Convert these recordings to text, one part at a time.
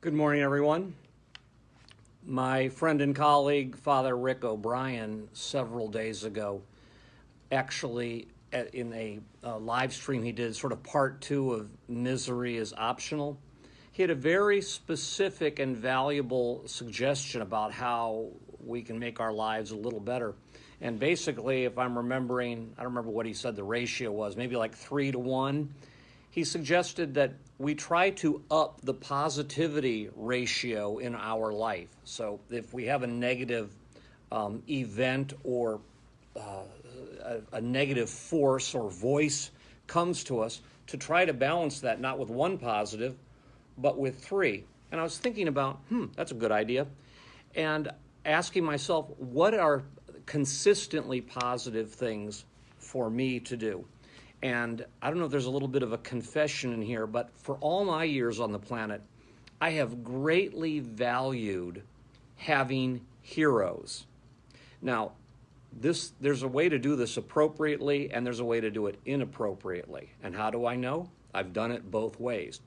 Good morning, everyone. My friend and colleague, Father Rick O'Brien, several days ago, actually in a live stream he did, sort of part 2 of Misery is Optional. He had a very specific and valuable suggestion about how we can make our lives a little better. And basically, if I'm remembering, I don't remember what he said the ratio was, maybe like 3 to 1. He suggested that we try to up the positivity ratio in our life. So if we have a negative event or a negative force or voice comes to us, to try to balance that, not with one positive, but with 3. And I was thinking about, that's a good idea. And asking myself, what are consistently positive things for me to do? And I don't know if there's a little bit of a confession in here, but for all my years on the planet, I have greatly valued having heroes. Now, there's a way to do this appropriately, and there's a way to do it inappropriately. And how do I know? I've done it both ways.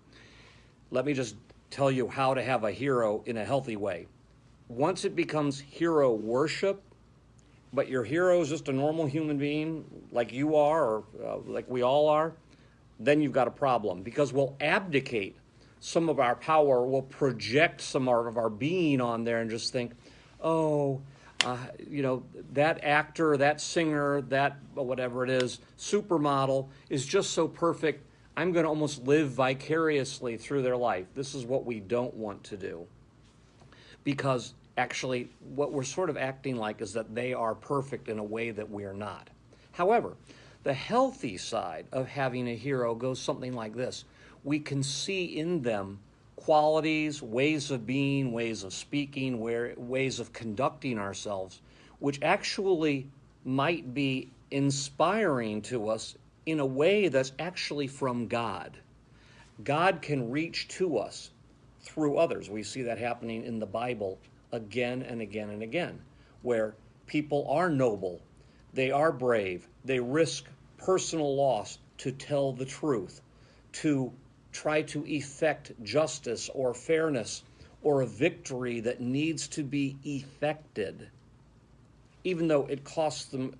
Let me just tell you how to have a hero in a healthy way. Once it becomes hero worship, but your hero is just a normal human being like you are or like we all are, then you've got a problem, because we'll abdicate some of our power, we'll project some of our being on there and just think, that actor, that singer, that whatever it is, supermodel is just so perfect, I'm going to almost live vicariously through their life. This is what we don't want to do, because actually, what we're sort of acting like is that they are perfect in a way that we are not. However, the healthy side of having a hero goes something like this. We can see in them qualities, ways of being, ways of speaking, ways of conducting ourselves, which actually might be inspiring to us in a way that's actually from God. God can reach to us through others. We see that happening in the Bible again and again and again, where people are noble, they are brave, they risk personal loss to tell the truth, to try to effect justice or fairness or a victory that needs to be effected, even though it costs them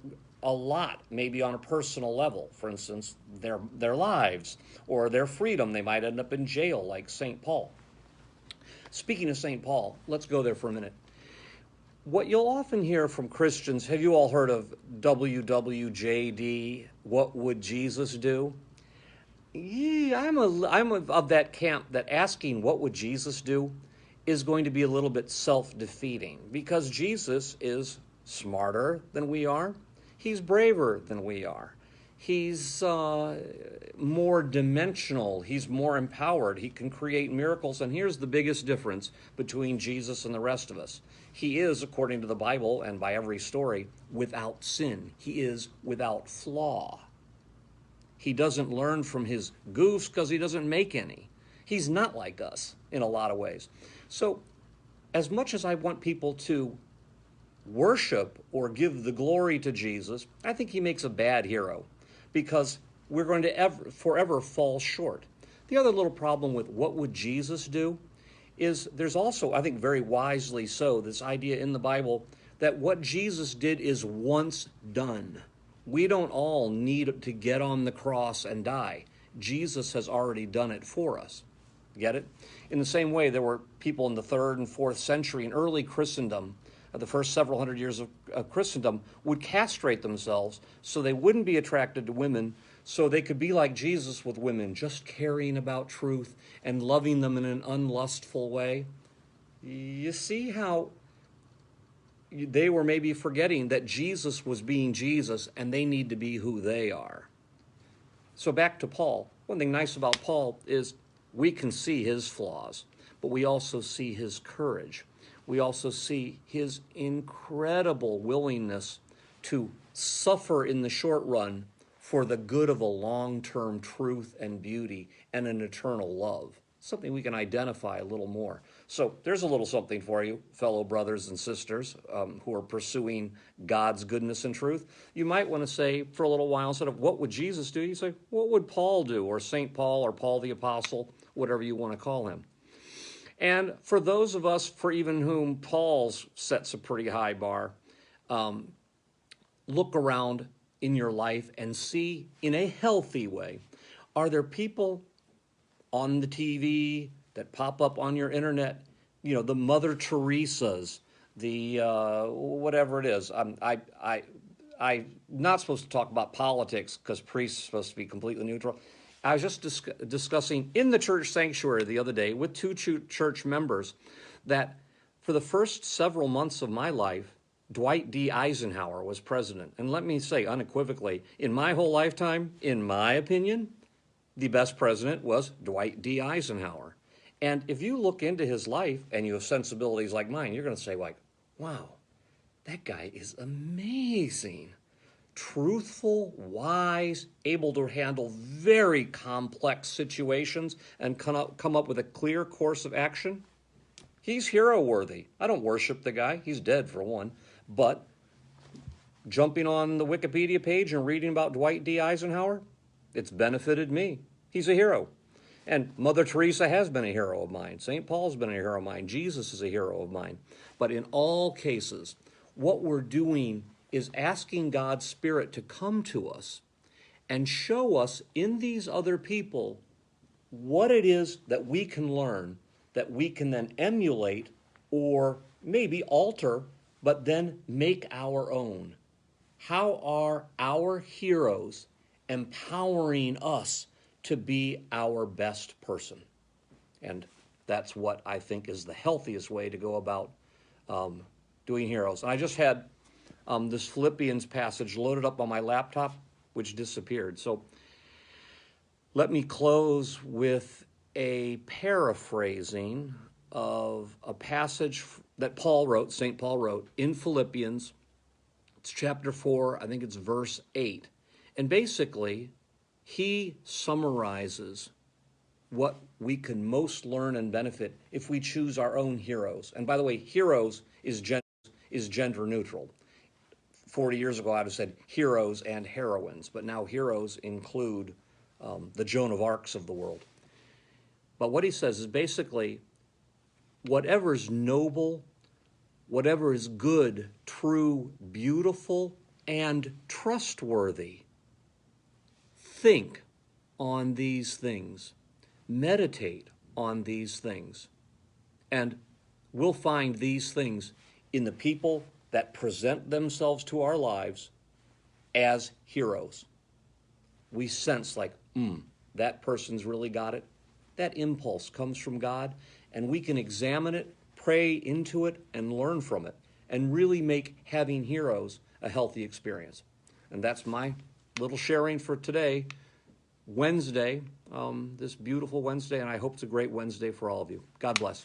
a lot, maybe on a personal level. For instance, their lives or their freedom. They might end up in jail like St. Paul. Speaking of St. Paul, let's go there for a minute. What you'll often hear from Christians, have you all heard of WWJD, What Would Jesus Do? Yeah, I'm of that camp that asking what would Jesus do is going to be a little bit self-defeating, because Jesus is smarter than we are. He's braver than we are. He's more dimensional. He's more empowered. He can create miracles. And here's the biggest difference between Jesus and the rest of us. He is, according to the Bible and by every story, without sin. He is without flaw. He doesn't learn from his goofs because he doesn't make any. He's not like us in a lot of ways. So as much as I want people to worship or give the glory to Jesus, I think he makes a bad hero, because we're going to forever fall short. The other little problem with what would Jesus do is there's also, I think very wisely so, this idea in the Bible that what Jesus did is once done. We don't all need to get on the cross and die. Jesus has already done it for us. Get it? In the same way, there were people in the 3rd and 4th century in early Christendom, the first several hundred years of Christendom, would castrate themselves so they wouldn't be attracted to women, so they could be like Jesus with women, just caring about truth and loving them in an unlustful way. You see how they were maybe forgetting that Jesus was being Jesus and they need to be who they are. So back to Paul. One thing nice about Paul is we can see his flaws, but we also see his courage. We also see his incredible willingness to suffer in the short run for the good of a long-term truth and beauty and an eternal love, something we can identify a little more. So there's a little something for you, fellow brothers and sisters who are pursuing God's goodness and truth. You might want to say for a little while, instead of what would Jesus do, you say, what would Paul do, or St. Paul, or Paul the Apostle, whatever you want to call him. And for those of us, for even whom Paul's sets a pretty high bar, look around in your life and see in a healthy way, are there people on the TV that pop up on your internet, the Mother Teresas, the whatever it is. I'm not supposed to talk about politics because priests are supposed to be completely neutral. I was just discussing in the church sanctuary the other day with two church members that for the first several months of my life, Dwight D. Eisenhower was president. And let me say unequivocally, in my whole lifetime, in my opinion, the best president was Dwight D. Eisenhower. And if you look into his life and you have sensibilities like mine, you're going to say like, wow, that guy is amazing. Truthful, wise, able to handle very complex situations and come up with a clear course of action. He's hero worthy. I don't worship the guy. He's dead for one. But jumping on the Wikipedia page and reading about Dwight D. Eisenhower, it's benefited me. He's a hero. And Mother Teresa has been a hero of mine. St. Paul's been a hero of mine. Jesus is a hero of mine. But in all cases, what we're doing is asking God's Spirit to come to us and show us in these other people what it is that we can learn, that we can then emulate or maybe alter, but then make our own. How are our heroes empowering us to be our best person? And that's what I think is the healthiest way to go about doing heroes. And I just had this Philippians passage loaded up on my laptop, which disappeared. So let me close with a paraphrasing of a passage that Paul wrote, St. Paul wrote, in Philippians. It's chapter 4, I think it's verse 8. And basically, he summarizes what we can most learn and benefit if we choose our own heroes. And by the way, heroes is gender neutral. 40 years ago, I would have said heroes and heroines, but now heroes include the Joan of Arcs of the world. But what he says is basically, whatever is noble, whatever is good, true, beautiful, and trustworthy, think on these things, meditate on these things, and we'll find these things in the people that present themselves to our lives as heroes. We sense like, that person's really got it. That impulse comes from God, and we can examine it, pray into it, and learn from it, and really make having heroes a healthy experience. And that's my little sharing for today, Wednesday, this beautiful Wednesday, and I hope it's a great Wednesday for all of you. God bless.